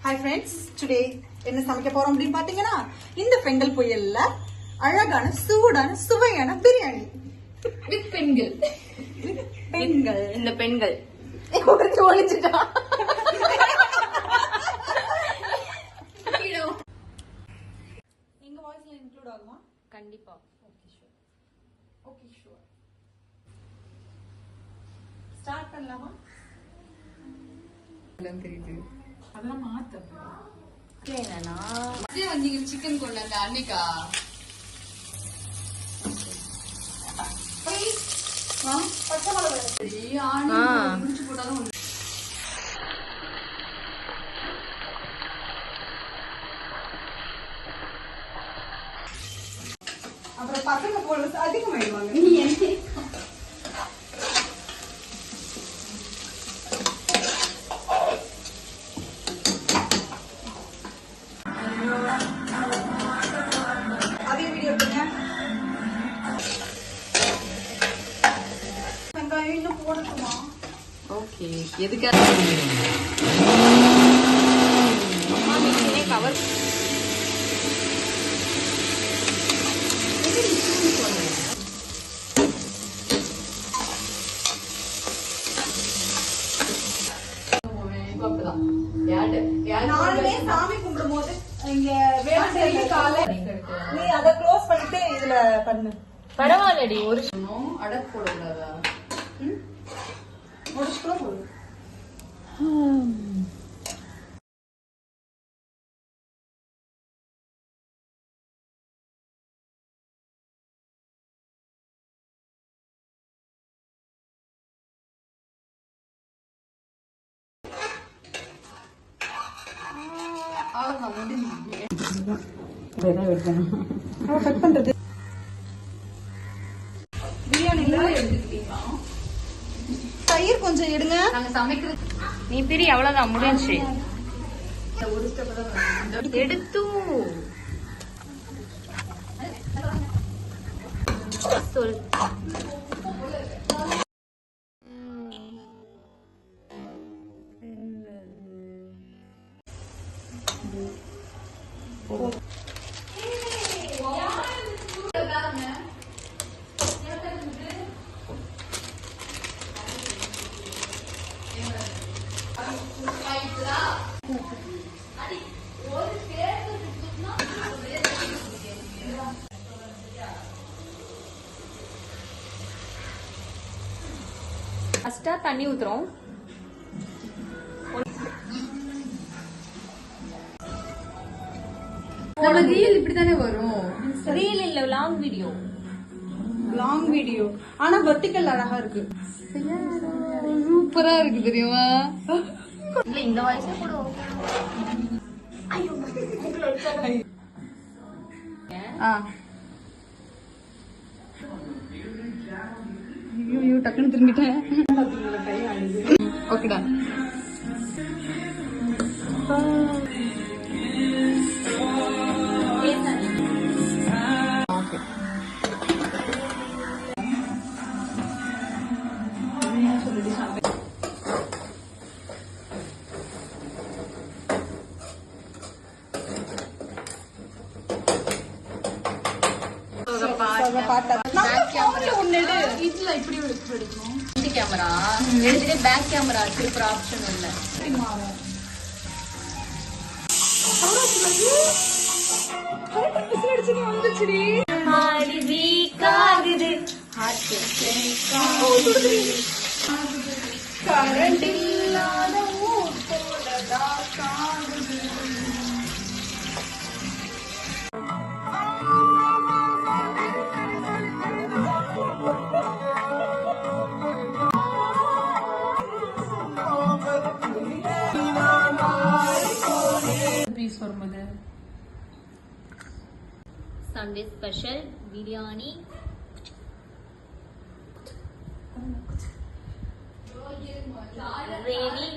Hi friends, today என்ன சமைக்க போறோம் அப்படின்னு பாத்தீங்கன்னா இந்த பெங்கல் புயல்ல அழகான சூடான சுவையான பிரியாணி வித் பெண்கள். பெண்கள் இந்த பெண்கள் ஒழிச்சுட்டா. எங்க வாய்ஸ்ல இன்க்ளூட் ஆகுமா? கண்டிப்பா. Okay sure. ஸ்டார்ட் பண்ணலாமா? தெரியுது அதெல்லாம் மாத்த என்னன்னா நீங்க சிக்கன் கொண்டு வந்த அன்னைக்கா பச்சை மிளகாய் சரி ஆனியன் முடிச்சு போட்டாலும் அப்புறம் பசங்க போல அதிகமாயிடுவாங்க. நீ என்ன அதே வீடியோ எடுத்துங்க. வெங்காயம் இன்னும் போடட்டுமா? ஓகே. எதுக்காக அம்மா நீங்களே கவர் நானுமே சாமி கும்பிடும் போது இங்க வேலை காலை நீ அதை க்ளோஸ் பண்ணிட்டு இதுல பண்ணு. பரவாயில்லடி ஒரு அடக்கு போடக்கூடாதா? முடிச்சுக்கூட போடு. கட் பண்றது பிரியாணில எடுத்துக்கிட்டீங்களா? தயிர் கொஞ்சம் எடுங்க. நாங்க சமைக்கிறது நீ பிரி அவ்வளவுதான் முடிஞ்சு. ஒரு ஸ்டெப் தான் எடுத்து சொல். ஃபர்ஸ்டா தண்ணி ஊத்துறோம். நம்ம ரீல் இப்படிதானே வரும். ரீல் இல்ல, லாங் வீடியோ. லாங் வீடியோ ஆனா வெர்டிகல் அழகா இருக்கு. சூப்பரா இருக்கு தெரியுமா? இல்ல இந்த வாய்ஸே போடுவோம். ஐயோ டக்குன்னு திரும்பிட்டேன். ஓகேடா. ஓகே. இதுல இப்படி எடுக்கணும். இந்த கேமரா எடுத்துட்டு பேக் கேமரா திருப்புற ஆப்ஷன் இல்ல. கரண்ட் இல்லாத ஊர் போலதா காகுது. Sunday special biryani. Gravy.